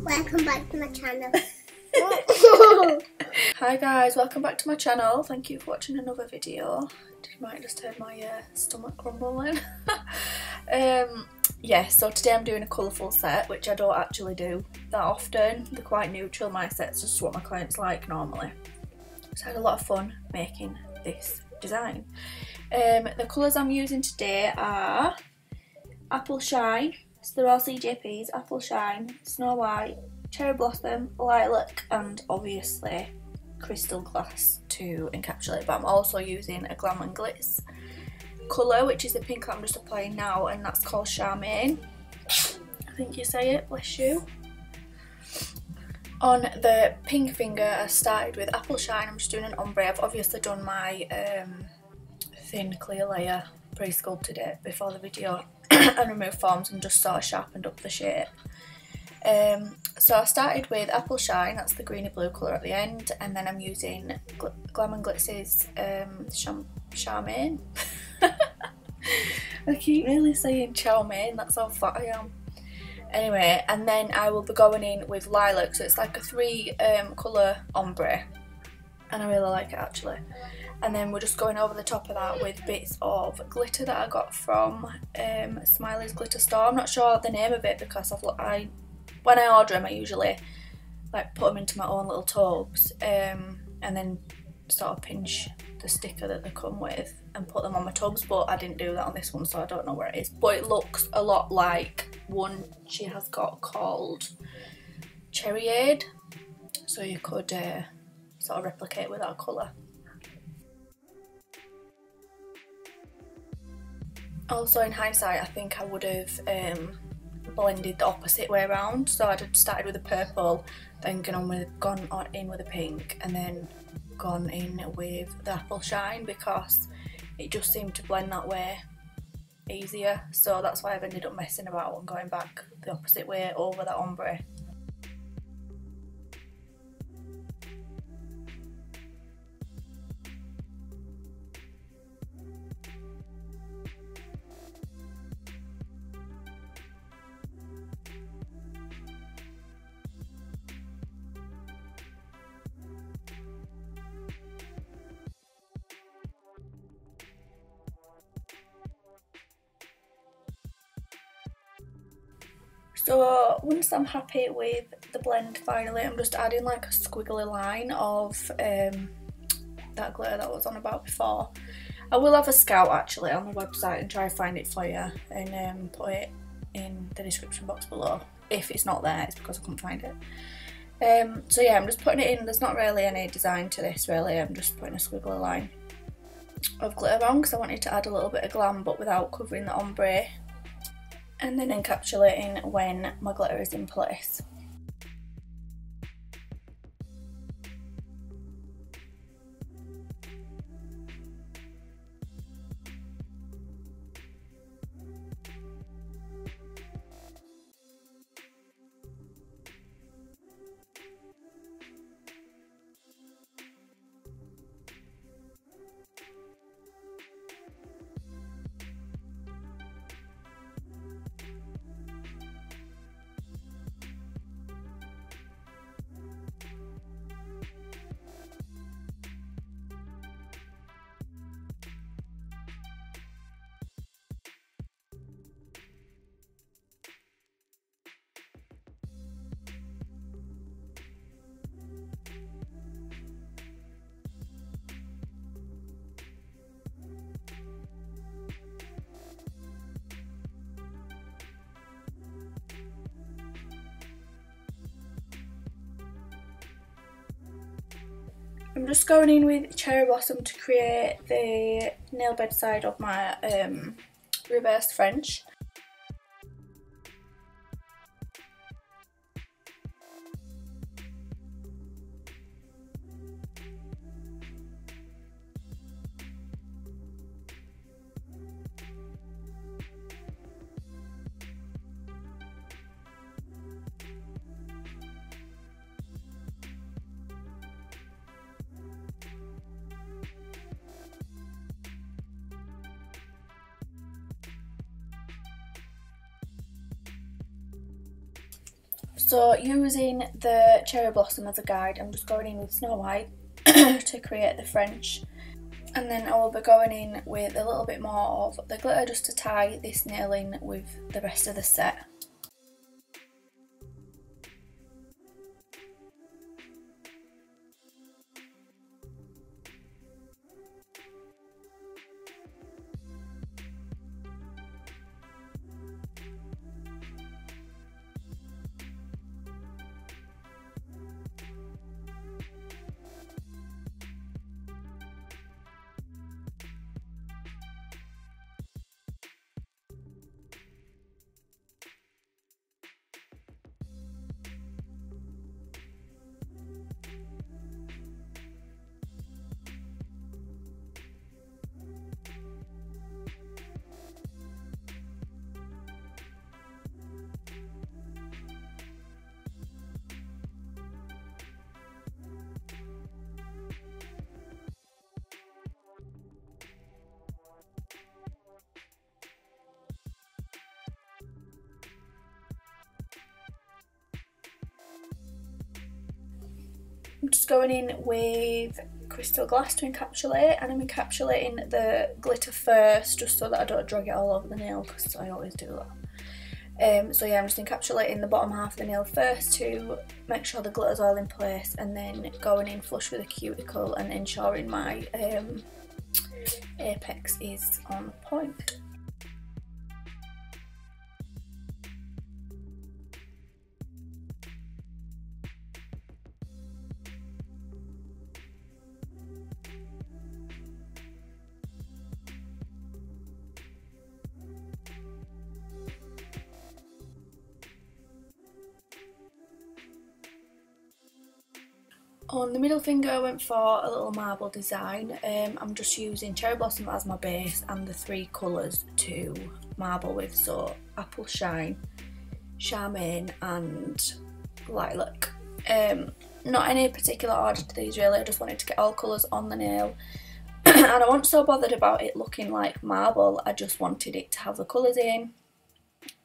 Welcome back to my channel. Hi guys, welcome back to my channel. Thank you for watching another video. You might have just heard my stomach grumbling. Yeah, so today I'm doing a colourful set, which I don't actually do that often. They're quite neutral, my sets, just what my clients like normally. So I had a lot of fun making this design. The colours I'm using today are Apple Shine, so they're all CJPs, Apple Shine, Snow White, Cherry Blossom, Lilac and obviously Crystal Glass to encapsulate, but I'm also using a Glam Glits colour, which is the pink that I'm just applying now, and that's called Charmaine. I think you say it, bless you. On the pink finger I started with Apple Shine. I'm just doing an ombre. I've obviously done my thin clear layer, pre-sculpted it before the video and removed forms and just sort of sharpened up the shape. So I started with Apple Shine, that's the greeny blue colour at the end, and then I'm using Glam Glits' Charmaine. I keep really saying Charmaine, that's how fat I am. Anyway, and then I will be going in with Lilac, so it's like a 3 colour ombre, and I really like it actually. And then we're just going over the top of that with bits of glitter that I got from Smiley's Glitter Store. I'm not sure the name of it because when I order them I usually like put them into my own little tubes and then sort of pinch the sticker that they come with and put them on my tubs, but I didn't do that on this one, so I don't know where it is, but it looks a lot like one she has got called Cherryade, so you could sort of replicate with that colour. Also, in hindsight, I think I would have blended the opposite way around, so I'd have started with a purple, then gone in with a pink, and then gone in with the Apple Shine, because it just seemed to blend that way easier, so that's why I've ended up messing about and going back the opposite way over that ombre. So once I'm happy with the blend finally, I'm just adding like a squiggly line of that glitter that I was on about before. I will have a scout actually on the website and try and find it for you and put it in the description box below. If it's not there, it's because I couldn't find it. So yeah, I'm just putting it in. There's not really any design to this really, I'm just putting a squiggly line of glitter on because I wanted to add a little bit of glam but without covering the ombre, and then encapsulating when my glitter is in place. I'm just going in with Cherry Blossom to create the nail bed side of my reversed French. So using the cherry blossom as a guide, I'm just going in with Snow White to create the French, and then I will be going in with a little bit more of the glitter just to tie this nail in with the rest of the set. I'm just going in with crystal glass to encapsulate, and I'm encapsulating the glitter first just so that I don't drag it all over the nail, because I always do that. So yeah, I'm just encapsulating the bottom half of the nail first to make sure the glitter's all in place, and then going in flush with a cuticle and ensuring my apex is on point. On the middle finger I went for a little marble design. I'm just using cherry blossom as my base and the three colours to marble with, so apple shine, Charmaine and lilac. Not any particular order to these really, I just wanted to get all colours on the nail. And I wasn't so bothered about it looking like marble, I just wanted it to have the colours in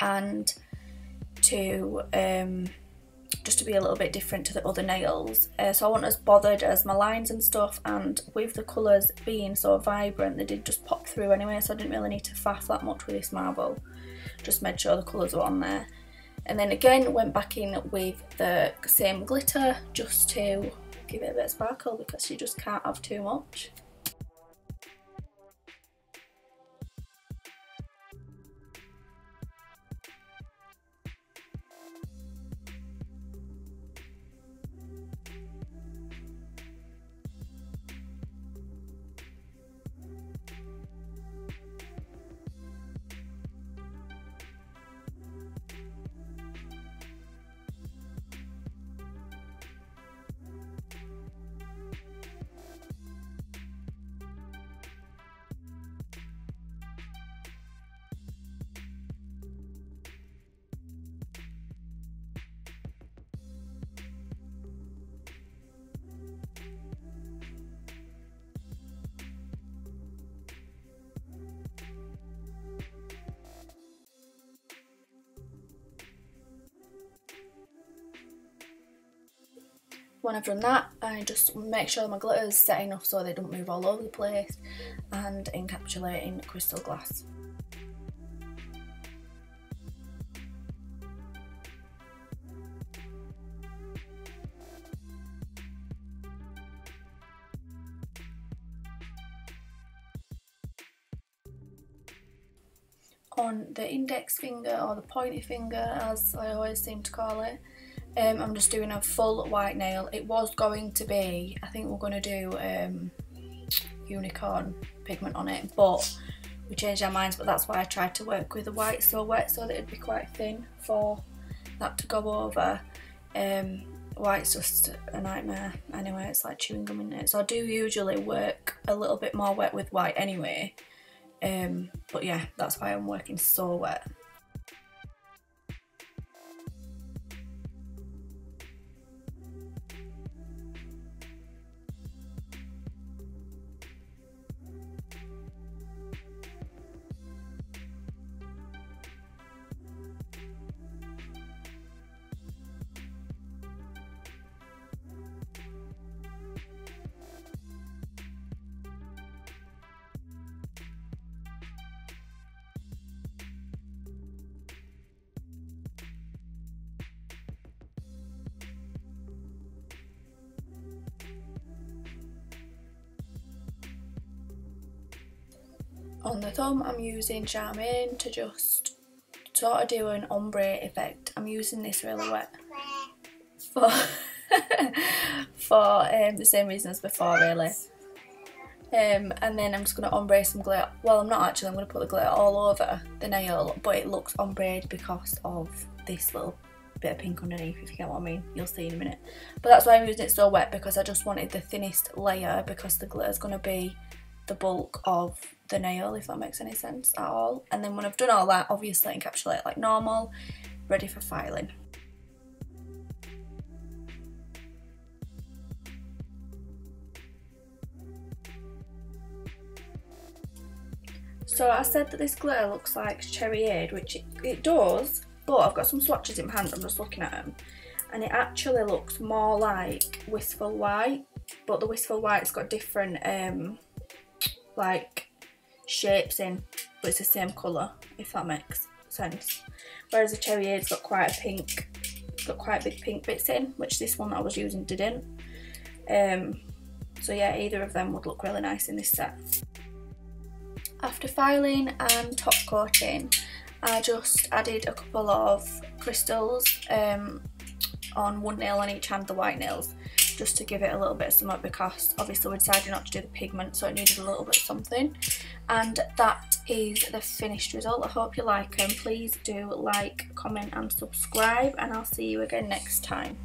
and to just to be a little bit different to the other nails. So I wasn't as bothered as my lines and stuff, and with the colours being so vibrant they did just pop through anyway, so I didn't really need to faff that much with this marble. Just made sure the colours were on there. And then again went back in with the same glitter just to give it a bit of sparkle, because you just can't have too much. When I've done that, I just make sure my glitter's set enough so they don't move all over the place, and encapsulate in crystal glass. On the index finger, or the pointy finger as I always seem to call it, I'm just doing a full white nail. It was going to be, I think we're going to do unicorn pigment on it, but we changed our minds, but that's why I tried to work with the white so wet so that it'd be quite thin for that to go over. White's just a nightmare anyway, it's like chewing gum in it, so I do usually work a little bit more wet with white anyway, but yeah, that's why I'm working so wet. On the thumb I'm using Charmaine to just sort of do an ombre effect. I'm using this really wet for for the same reason as before really. And then I'm just going to ombre some glitter. Well, I'm not actually, I'm going to put the glitter all over the nail, but it looks ombreed because of this little bit of pink underneath, if you get what I mean. You'll see in a minute. But that's why I'm using it so wet, because I just wanted the thinnest layer, because the glitter is going to be the bulk of the nail, if that makes any sense at all. And then when I've done all that, obviously encapsulate like normal, ready for filing. So I said that this glitter looks like Cherryade, which it does, but I've got some swatches in my hand, I'm just looking at them, and it actually looks more like Wistful White, but the Wistful White's got different like shapes in, but it's the same colour, if that makes sense. Whereas the Cherryade's got quite a pink, got quite big pink bits in, which this one that I was using didn't. So yeah, either of them would look really nice in this set. After filing and top coating, I just added a couple of crystals on one nail on each hand, the white nails, just to give it a little bit of something, because obviously we decided not to do the pigment, so it needed a little bit of something. And that is the finished result. I hope you like them. Please do like, comment and subscribe, and I'll see you again next time.